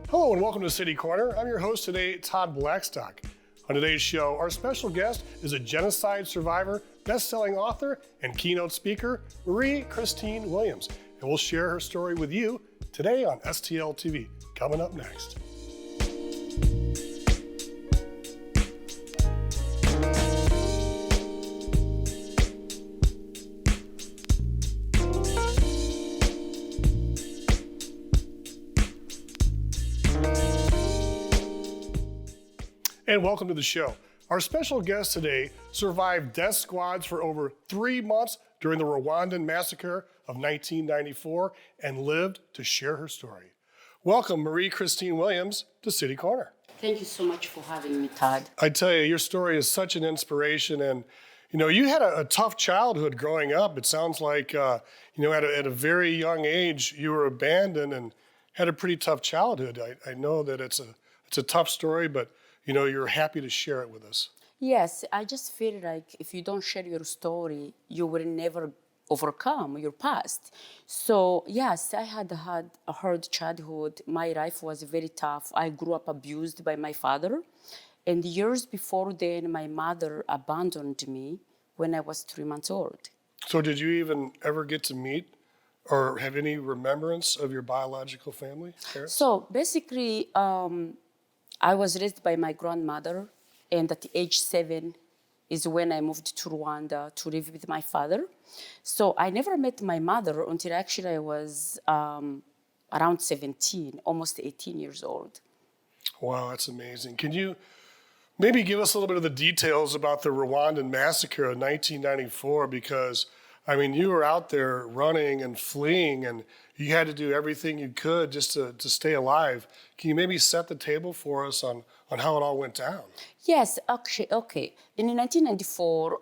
Hello and welcome to City Corner. I'm your host today, Todd Blackstock. On today's show, our special guest is a genocide survivor, best-selling author, and keynote speaker, Marie Christine Williams. And we'll share her story with you today on STL TV. Coming up next. And welcome to the show. Our special guest today survived death squads for over 3 months during the Rwandan massacre of 1994 and lived to share her story. Welcome, Marie Christine Williams, to City Corner. Thank you so much for having me, Todd. I tell you, your story is such an inspiration. And, you had a tough childhood growing up. It sounds like, at a very young age, you were abandoned and had a pretty tough childhood. I know that it's a tough story, but you're happy to share it with us. Yes, I just feel like if you don't share your story, you will never overcome your past. So yes, I had a hard childhood. My life was very tough. I grew up abused by my father. And years before then, my mother abandoned me when I was 3 months old. So did you even ever get to meet or have any remembrance of your biological family, parents? So basically, I was raised by my grandmother, and at age 7 is when I moved to Rwanda to live with my father. So I never met my mother until actually I was around 17, almost 18 years old. Wow, that's amazing. Can you maybe give us a little bit of the details about the Rwandan massacre of 1994? Because, you were out there running and fleeing, and you had to do everything you could just to stay alive. Can you maybe set the table for us on how it all went down? Yes, actually, okay. In 1994,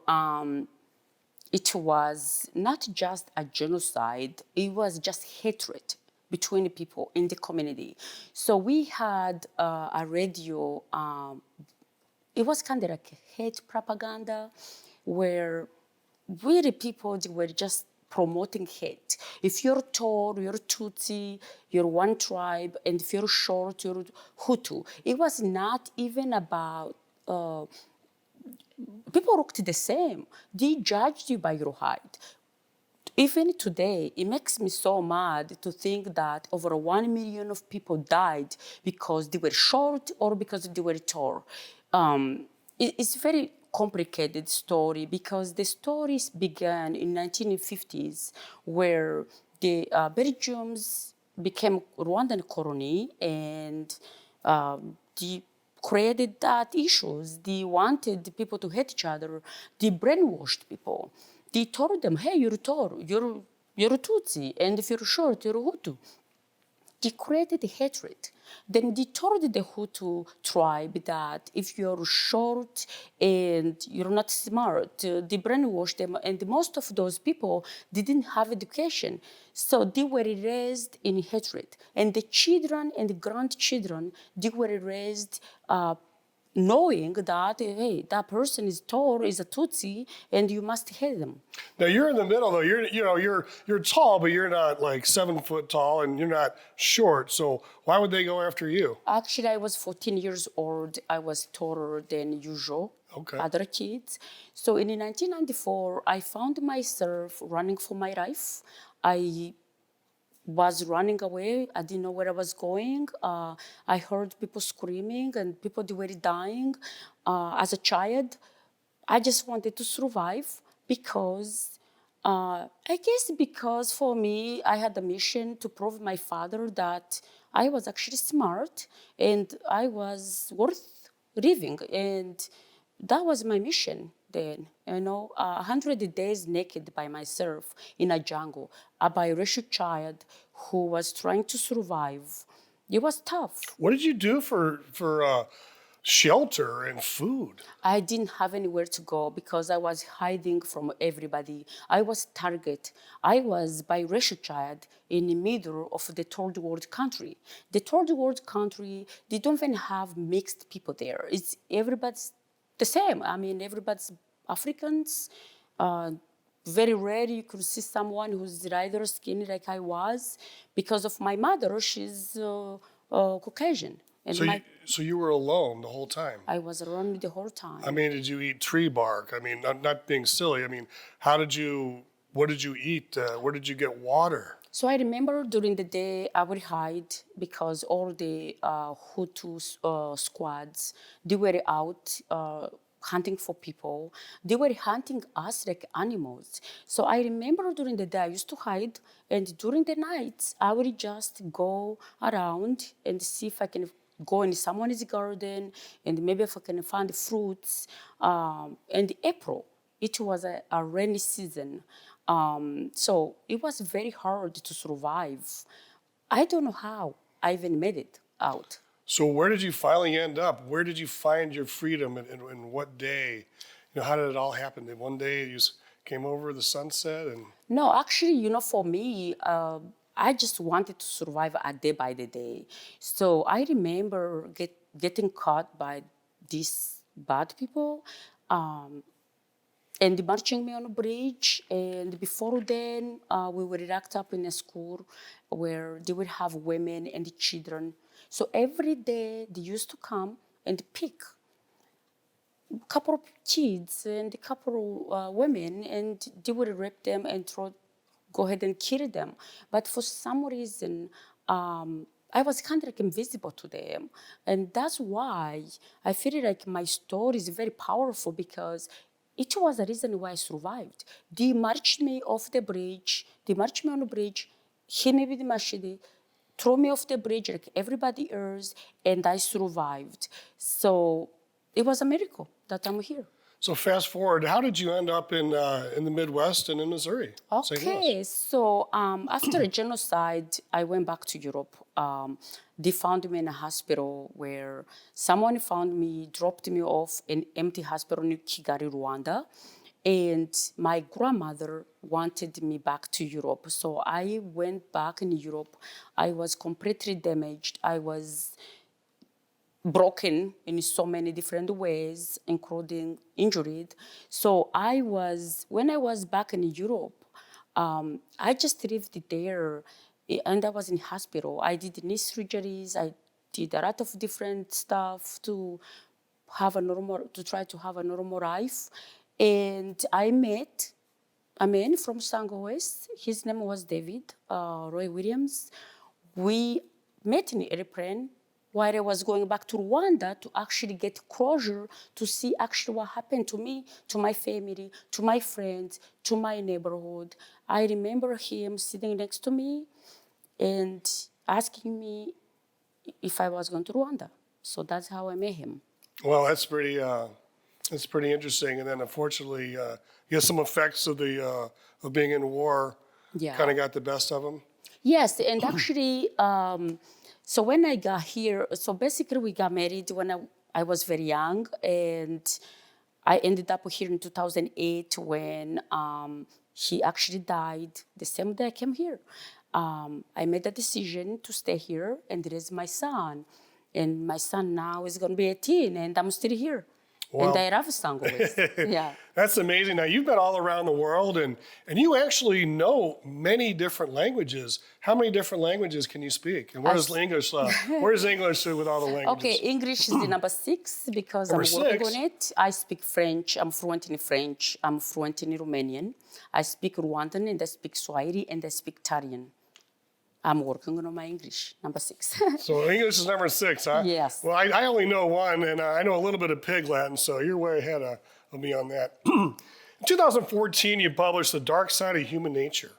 it was not just a genocide, it was just hatred between the people in the community. So we had a radio, it was kind of like hate propaganda where we the people were just promoting hate. If you're tall, you're Tutsi, you're one tribe, and if you're short, you're Hutu. It was not even about, people looked the same. They judged you by your height. Even today, it makes me so mad to think that over 1 million of people died because they were short or because they were tall. It's very complicated story because the stories began in 1950s where the Belgians became Rwandan colony and they created that issues. They wanted people to hate each other. They brainwashed people. They told them, hey, you're tall, you're a Tutsi, and if you're short, you're a Hutu. They created hatred. Then they told the Hutu tribe that if you're short and you're not smart, they brainwashed them. And most of those people didn't have education. So they were raised in hatred. And the children and the grandchildren, they were raised knowing that, hey, that person is tall, is a Tutsi, and you must hate them. Now you're in the middle though. You're tall, but you're not like 7 foot tall, and you're not short. So why would they go after you? Actually, I was 14 years old. I was taller than usual. Okay. Other kids. So in 1994, I found myself running for my life. I was running away. I didn't know where I was going. I heard people screaming and people were dying. As a child, I just wanted to survive because, because for me, I had a mission to prove my father that I was actually smart and I was worth living. And that was my mission then. 100 days naked by myself in a jungle, a biracial child who was trying to survive. It was tough. What did you do for shelter and food? I didn't have anywhere to go because I was hiding from everybody. I was target. I was biracial child in the middle of the third world country. The third world country, they don't even have mixed people there. It's everybody's the same. Everybody's Africans. Very rare you could see someone who's rather skinny like I was. Because of my mother, she's Caucasian. And So you were alone the whole time. I was around the whole time. I mean, did you eat tree bark? I mean, not being silly. I mean, what did you eat? Where did you get water? So I remember during the day I would hide because all the Hutu squads, they were out hunting for people. They were hunting us like animals. So I remember during the day I used to hide, and during the nights I would just go around and see if I can go in someone's garden and maybe if I can find fruits. And April, it was a rainy season. So it was very hard to survive. I don't know how I even made it out. So where did you finally end up? Where did you find your freedom and what day? You know, how did it all happen? Did one day you just came over the sunset and No, actually, for me, I just wanted to survive a day by the day. So I remember getting caught by these bad people. And marching me on a bridge. And before then, we were locked up in a school where they would have women and children. So every day they used to come and pick a couple of kids and a couple of women, and they would rape them and go ahead and kill them. But for some reason, I was kind of like invisible to them. And that's why I feel like my story is very powerful because it was the reason why I survived. They marched me off the bridge. They marched me on the bridge, hit me with the machete, throw me off the bridge like everybody else, and I survived. So it was a miracle that I'm here. so fast forward, how did you end up in the Midwest and in Missouri? St. Louis? Okay, so after a genocide, I went back to Europe. They found me in a hospital where someone found me, dropped me off in empty hospital in Kigali, Rwanda. And my grandmother wanted me back to Europe. So I went back in Europe. I was completely damaged. I was broken in so many different ways, including injured. So when I was back in Europe, I just lived there and I was in hospital. I did knee surgeries. I did a lot of different stuff to try to have a normal life. And I met a man from St. Louis. His name was David Roy Williams. We met in an airplane while I was going back to Rwanda to actually get closure to see actually what happened to me, to my family, to my friends, to my neighborhood. I remember him sitting next to me and asking me if I was going to Rwanda. So that's how I met him. Well, that's pretty interesting. And then unfortunately, I guess some effects of of being in war Yeah. kind of got the best of him. Yes, and actually, so when I got here, so basically we got married when I was very young, and I ended up here in 2008 when he actually died the same day I came here. I made a decision to stay here and raise my son. And my son now is going to be 18, and I'm still here. Wow. And I love St. Louis. Yeah. That's amazing. Now, you've been all around the world, and you actually know many different languages. How many different languages can you speak? And where's English with all the languages? Okay, English is the number 6 because Number I'm working 6? on it. I speak French. I'm fluent in French. I'm fluent in Romanian. I speak Rwandan, and I speak Swahili, and I speak Italian. I'm working on my English, number 6. So English is number 6, huh? Yes. Well, I only know one, and I know a little bit of Pig Latin, so you're way ahead of me on that. In 2014, you published The Dark Side of Human Nature.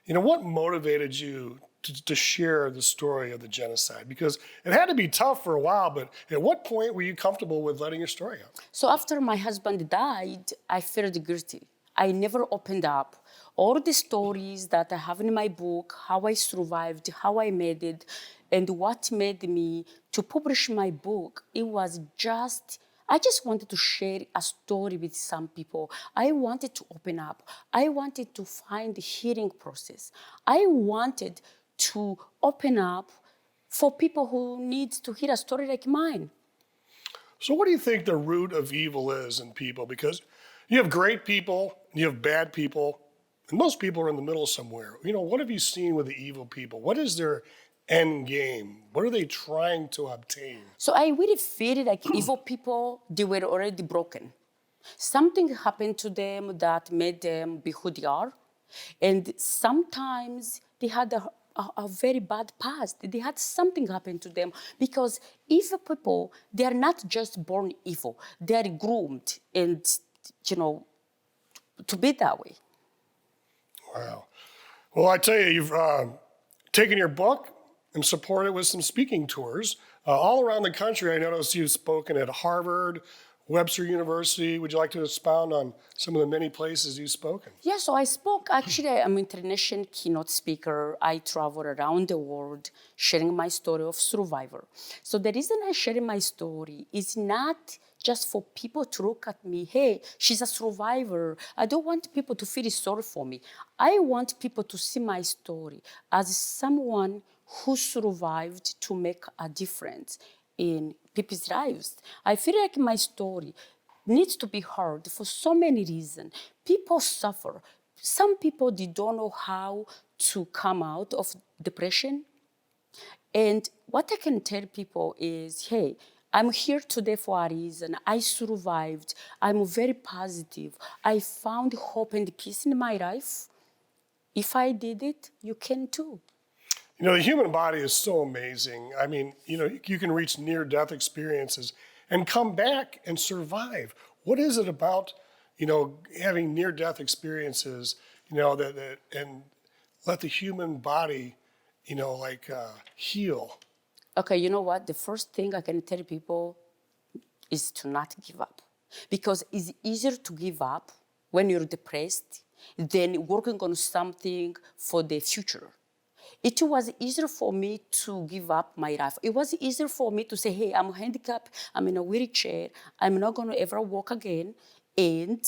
You know, what motivated you to share the story of the genocide? Because it had to be tough for a while, but at what point were you comfortable with letting your story out? So after my husband died, I felt guilty. I never opened up. All the stories that I have in my book, how I survived, how I made it, and what made me to publish my book, I just wanted to share a story with some people. I wanted to open up. I wanted to find the healing process. I wanted to open up for people who need to hear a story like mine. So what do you think the root of evil is in people? Because you have great people, you have bad people, and most people are in the middle somewhere. You know, what have you seen with the evil people? What is their end game? What are they trying to obtain? So I really feel like evil people, they were already broken. Something happened to them that made them be who they are. And sometimes they had a very bad past. They had something happen to them because evil people, they are not just born evil. They are groomed and, to be that way. Wow. Well, I tell you, you've taken your book and supported it with some speaking tours all around the country. I noticed you've spoken at Harvard, Webster University. Would you like to expound on some of the many places you've spoken? Yeah, so I spoke, actually, I'm an international keynote speaker. I travel around the world sharing my story of survivor. So the reason I share my story is not just for people to look at me, hey, she's a survivor. I don't want people to feel sorry for me. I want people to see my story as someone who survived to make a difference in people's lives. I feel like my story needs to be heard for so many reasons. People suffer. Some people, they don't know how to come out of depression. And what I can tell people is, hey, I'm here today for a reason. I survived. I'm very positive. I found hope and peace in my life. If I did it, you can too. You know, the human body is so amazing. I mean, you can reach near-death experiences and come back and survive. What is it about, having near-death experiences, that and let the human body, heal? Okay, you know what? The first thing I can tell people is to not give up. Because it's easier to give up when you're depressed than working on something for the future. It was easier for me to give up my life. It was easier for me to say, hey, I'm handicapped, I'm in a wheelchair, I'm not gonna ever walk again. And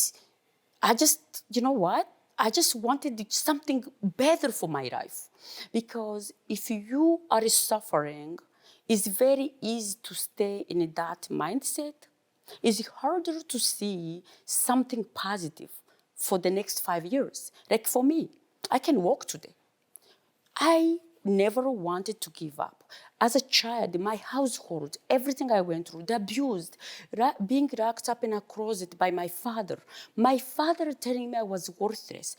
I just, you know what? I just wanted something better for my life. Because if you are suffering, it's very easy to stay in that mindset. It's harder to see something positive for the next 5 years. Like for me, I can walk today. I never wanted to give up. As a child, my household, everything I went through, the abuse, being locked up in a closet by my father telling me I was worthless,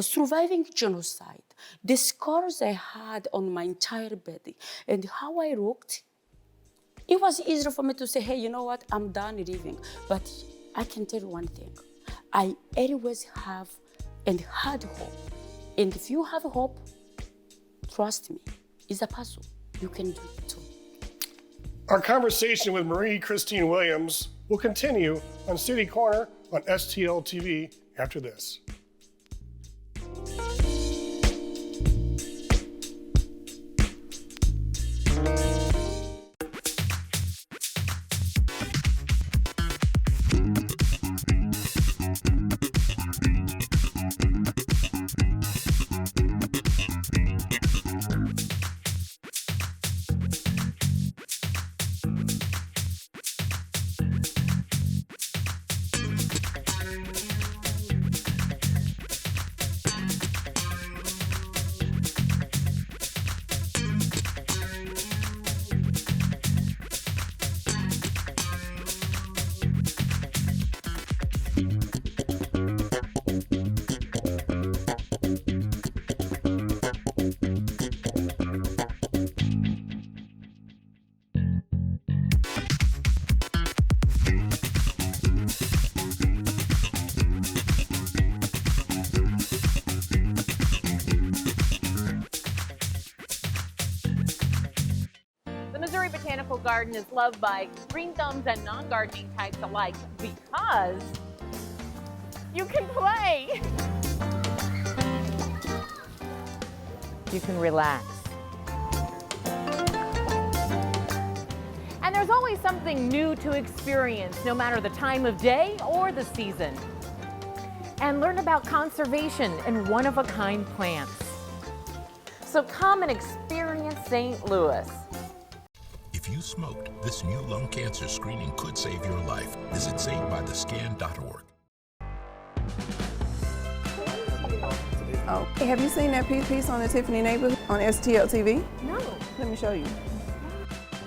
surviving genocide, the scars I had on my entire body, and how I looked, it was easier for me to say, hey, you know what, I'm done living. But I can tell you one thing, I always have and had hope. And if you have hope, trust me, it's a puzzle. You can do it too. Our conversation with Marie Christine Williams will continue on City Corner on STL TV after this. The Missouri Botanical Garden is loved by green thumbs and non-gardening types alike because you can play. You can relax. And there's always something new to experience, no matter the time of day or the season. And learn about conservation and one-of-a-kind plants. So come and experience St. Louis. If you smoked, this new lung cancer screening could save your life. Visit SaveByTheScan.org. Oh, have you seen that piece on the Tiffany neighborhood on STL TV? No. Let me show you.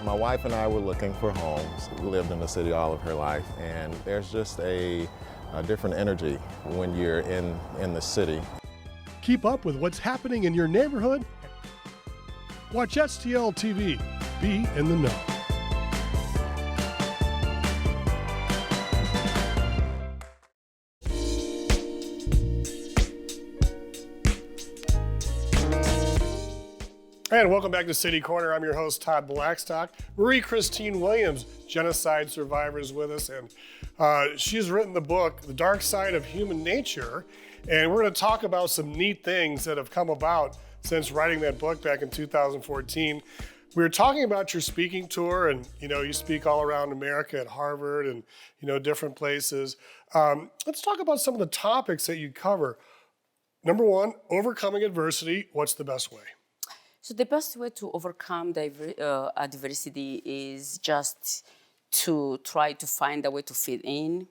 My wife and I were looking for homes. We lived in the city all of her life, and there's just a different energy when you're in the city. Keep up with what's happening in your neighborhood. Watch STL TV. Be in the know. And welcome back to City Corner. I'm your host, Todd Blackstock. Marie Christine Williams, genocide survivor, is with us, and she's written the book, The Dark Side of Human Nature, and we're going to talk about some neat things that have come about since writing that book back in 2014. We were talking about your speaking tour, and you speak all around America at Harvard and different places. Let's talk about some of the topics that you cover. Number one, overcoming adversity. What's the best way? So the best way to overcome adversity is just to try to find a way to fit in.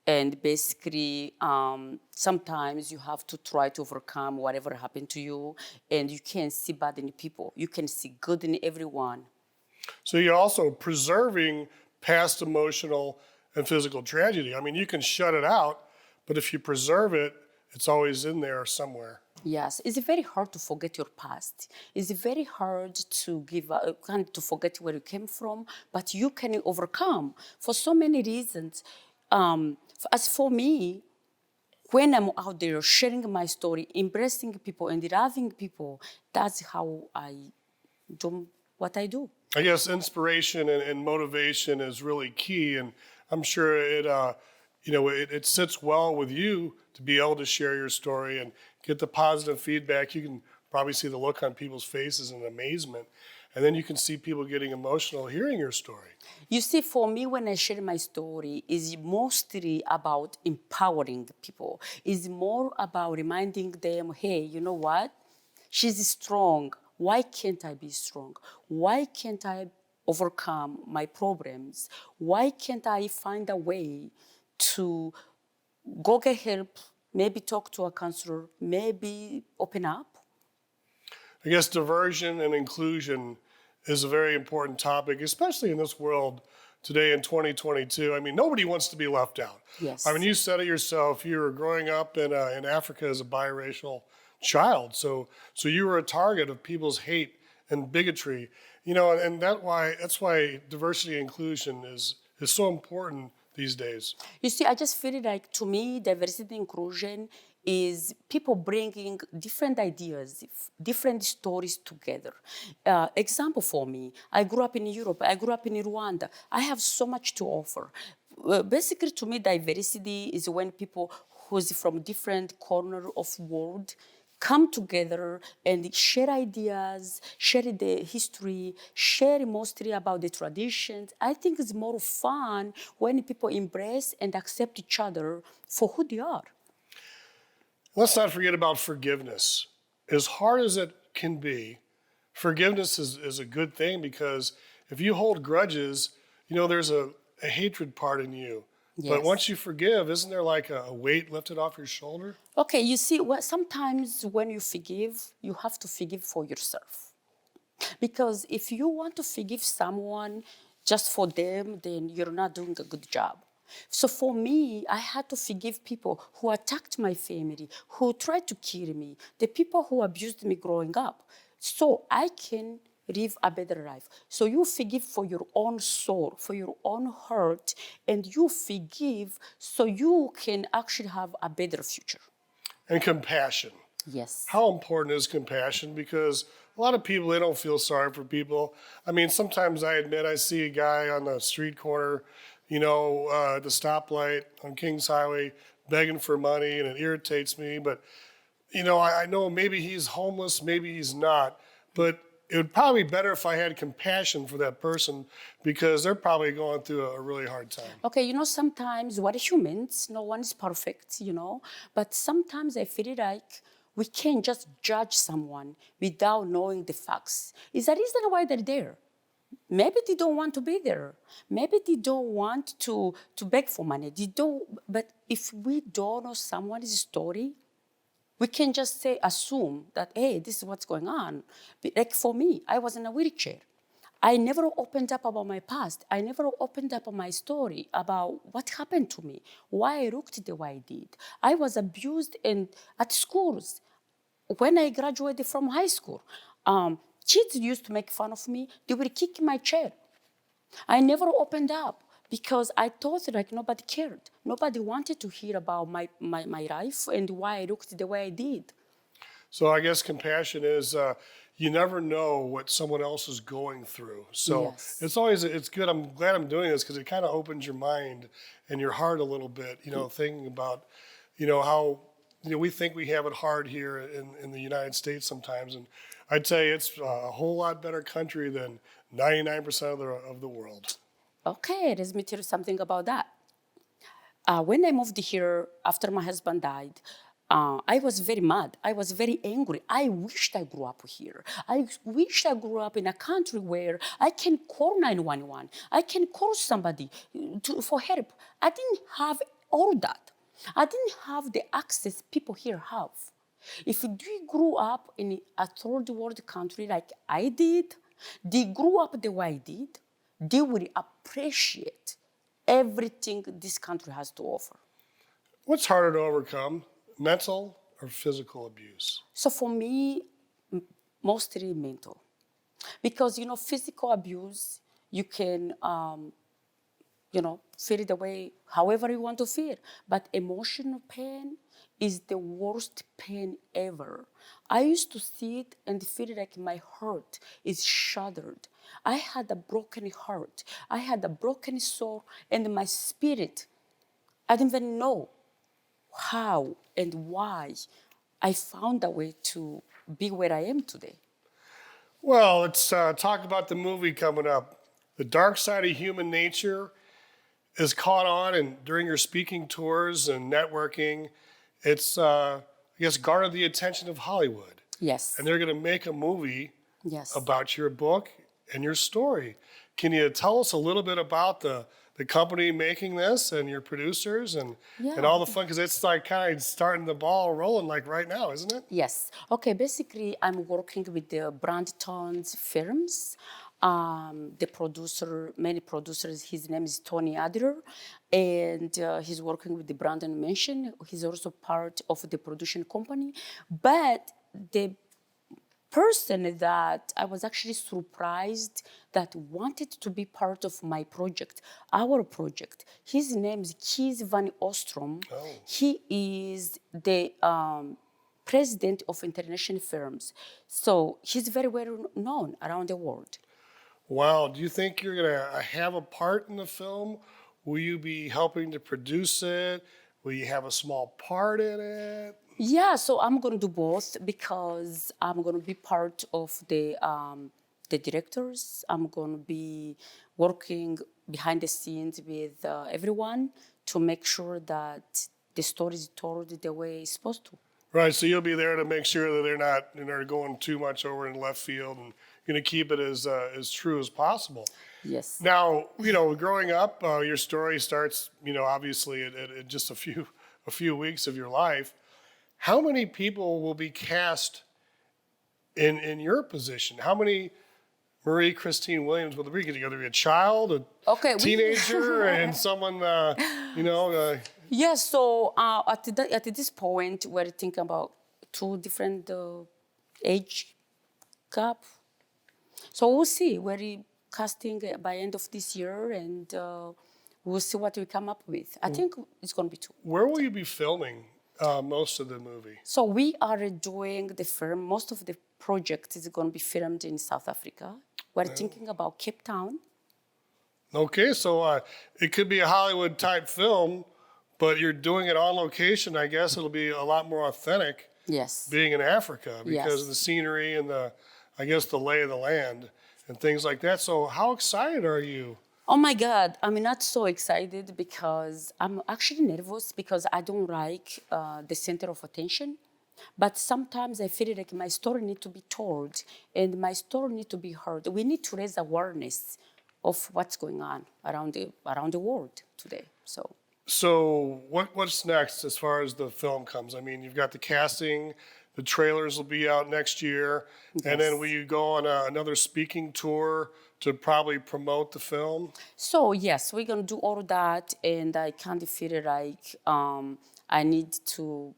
And basically, sometimes you have to try to overcome whatever happened to you, and you can't see bad in people. You can see good in everyone. So you're also preserving past emotional and physical tragedy. I mean, you can shut it out, but if you preserve it, it's always in there somewhere. Yes, it's very hard to forget your past. It's very hard to to forget where you came from, but you can overcome for so many reasons. As for me, when I'm out there sharing my story, embracing people and loving people, that's how I do what I do. I guess inspiration and motivation is really key, and I'm sure it sits well with you to be able to share your story and get the positive feedback. You can probably see the look on people's faces in amazement, and then you can see people getting emotional hearing your story. You see, for me, when I share my story, it's mostly about empowering people. It's more about reminding them, hey, you know what? She's strong. Why can't I be strong? Why can't I overcome my problems? Why can't I find a way to go get help, maybe talk to a counselor, maybe open up? I guess diversion and inclusion is a very important topic, especially in this world today in 2022. I mean, nobody wants to be left out. Yes. I mean, you said it yourself. You were growing up in Africa as a biracial child, so you were a target of people's hate and bigotry. And that's why diversity and inclusion is so important these days. You see, I just feel like, to me, diversity and inclusion is people bringing different ideas, different stories together. Example for me, I grew up in Europe, I grew up in Rwanda. I have so much to offer. Basically, to me, diversity is when people who's from different corner of world come together and share ideas, share the history, share mostly about the traditions. I think it's more fun when people embrace and accept each other for who they are. Let's not forget about forgiveness. As hard as it can be, forgiveness is a good thing, because if you hold grudges, there's a hatred part in you. Yes. But once you forgive, isn't there like a weight lifted off your shoulder? Okay, you see, sometimes when you forgive, you have to forgive for yourself. Because if you want to forgive someone just for them, then you're not doing a good job. So for me, I had to forgive people who attacked my family, who tried to kill me, the people who abused me growing up, so I can live a better life. So you forgive for your own soul, for your own heart, and you forgive so you can actually have a better future. And compassion. Yes. How important is compassion? Because a lot of people, they don't feel sorry for people. I mean, sometimes I admit I see a guy on the street corner, at the stoplight on Kings Highway begging for money, and it irritates me. But, I know maybe he's homeless, maybe he's not. But it would probably be better if I had compassion for that person, because they're probably going through a really hard time. Okay, sometimes we're humans, no one is perfect, but sometimes I feel like we can't just judge someone without knowing the facts. Is the reason why they're there. Maybe they don't want to be there. Maybe they don't want to beg for money. But if we don't know someone's story, We can just say, assume that, hey, this is what's going on. Like for me, I was in a wheelchair. I never opened up about my past. I never opened up my story about what happened to me, why I looked the way I did. I was abused at schools. When I graduated from high school, kids used to make fun of me. They would kick my chair. I never opened up because I thought like nobody cared. Nobody wanted to hear about my life and why I looked the way I did. So I guess compassion is you never know what someone else is going through. So Yes. it's good. I'm glad I'm doing this because it kind of opens your mind and your heart a little bit. Thinking about, how we think we have it hard here in the United States sometimes, and I'd say it's a whole lot better country than 99% of the world. Okay, let me tell you something about that. When I moved here after my husband died, I was very mad. I was very angry. I wished I grew up here. I wished I grew up in a country where I can call 911. I can call somebody for help. I didn't have all that. I didn't have the access people here have. If you grew up in a third world country like I did, they grew up the way I did, they will appreciate everything this country has to offer. What's harder to overcome, mental or physical abuse? So for me, mostly mental. Because, physical abuse, you can, feel it the way, however you want to feel. But emotional pain is the worst pain ever. I used to see it and feel like my heart is shattered. I had a broken heart. I had a broken soul, and my spirit, I didn't even know how and why I found a way to be where I am today. Well, let's talk about the movie coming up. The Dark Side of Human Nature is caught on, and during your speaking tours and networking, it's, I guess, garnered the attention of Hollywood. Yes. And they're going to make a movie Yes. about your book and your story. Can you tell us a little bit about the company making this and your producers and all the fun? Because it's like kind of starting the ball rolling like right now, isn't it? Yes. Okay, basically, I'm working with the Brandtons films. The producer, many producers, his name is Tony Adler, and he's working with the Brandon Mansion. He's also part of the production company. But the person that I was actually surprised that wanted to be part of my project, our project. His name is Kees van Ostrom. Oh. He is the president of international firms. So he's very well known around the world. Wow. Do you think you're going to have a part in the film? Will you be helping to produce it? Will you have a small part in it? Yeah, so I'm going to do both because I'm going to be part of the directors. I'm going to be working behind the scenes with everyone to make sure that the story is told the way it's supposed to. Right, so you'll be there to make sure that they're going too much over in left field, and going to keep it as true as possible. Yes. Now, growing up, your story starts, obviously at just a few weeks of your life. How many people will be cast in your position? How many Marie Christine Williams will there be? Is it going to be a child, a teenager, and someone, Yes, so at this point, we're thinking about two different age gap. So we'll see. We're casting by end of this year, and we'll see what we come up with. I think it's going to be two. Where will you be filming most of the movie? So we are doing the film. Most of the project is going to be filmed in South Africa. We're thinking about Cape Town. Okay, so it could be a Hollywood type film, but you're doing it on location. I guess it'll be a lot more authentic. Yes. Being in Africa because of the scenery and the lay of the land and things like that. So how excited are you? Oh my God, I'm not so excited because I'm actually nervous because I don't like the center of attention. But sometimes I feel like my story needs to be told and my story needs to be heard. We need to raise awareness of what's going on around the world today. So. So what's next as far as the film comes? I mean, you've got the casting, the trailers will be out next year, and then Yes. will you go on another speaking tour to probably promote the film? So yes, we're gonna do all that, and I kind of feel like I need to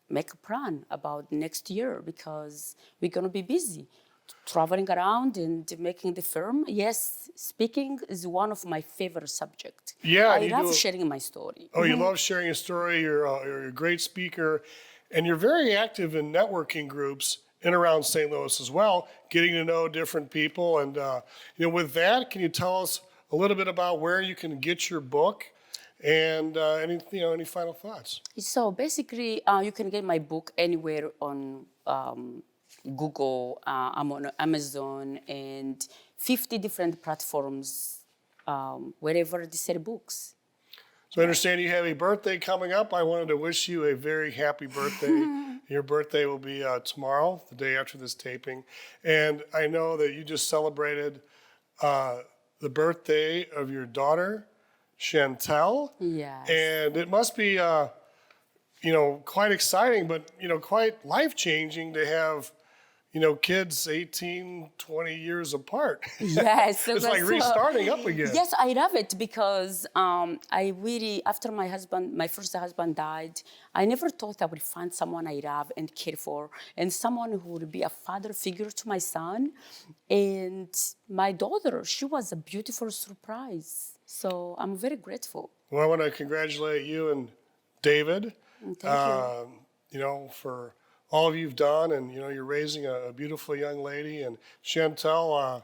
make a plan about next year because we're gonna be busy traveling around and making the film. Yes, speaking is one of my favorite subjects. Yeah, and I you love do- sharing my story. Oh, you love sharing your story. You're a great speaker, and you're very active in networking groups in around St. Louis as well, getting to know different people. And with that, can you tell us a little bit about where you can get your book, and any final thoughts? So basically, you can get my book anywhere on Google. I'm on Amazon and 50 different platforms, wherever they sell books. So I understand you have a birthday coming up. I wanted to wish you a very happy birthday. Your birthday will be tomorrow, the day after this taping. And I know that you just celebrated the birthday of your daughter, Chantel. Yes. And it must be, quite exciting, but, quite life-changing to have, kids 18, 20 years apart. Yes. It's like so- restarting up again. Yes, I love it because I really, after my first husband died, I never thought I would find someone I love and care for, and someone who would be a father figure to my son. And my daughter, she was a beautiful surprise. So I'm very grateful. Well, I want to congratulate you and David, Thank you. for all you've done, and you're raising a beautiful young lady. And Chantel,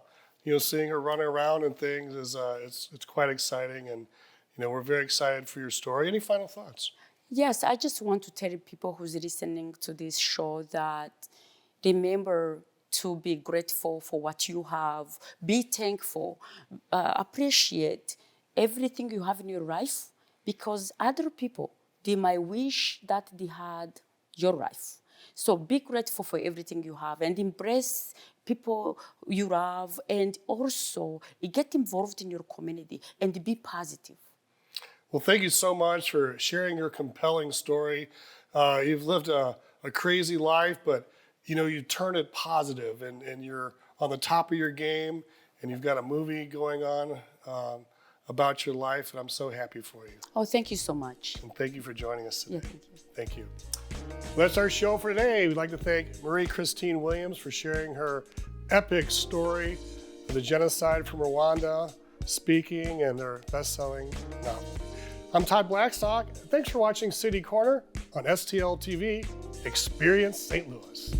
seeing her running around and things is it's quite exciting, and we're very excited for your story. Any final thoughts? Yes, I just want to tell people who's listening to this show that remember to be grateful for what you have, be thankful, appreciate everything you have in your life, because other people, they might wish that they had your life. So be grateful for everything you have and embrace people you love, and also get involved in your community and be positive. Well, thank you so much for sharing your compelling story. You've lived a crazy life, but you turn it positive, and you're on the top of your game, and you've got a movie going on about your life, and I'm so happy for you. Oh, thank you so much. And thank you for joining us today. Yeah, thank you. Thank you. Well, that's our show for today. We'd like to thank Marie Christine Williams for sharing her epic story of the genocide from Rwanda, speaking, and their best-selling novel. I'm Todd Blackstock. Thanks for watching City Corner on STL TV. Experience St. Louis.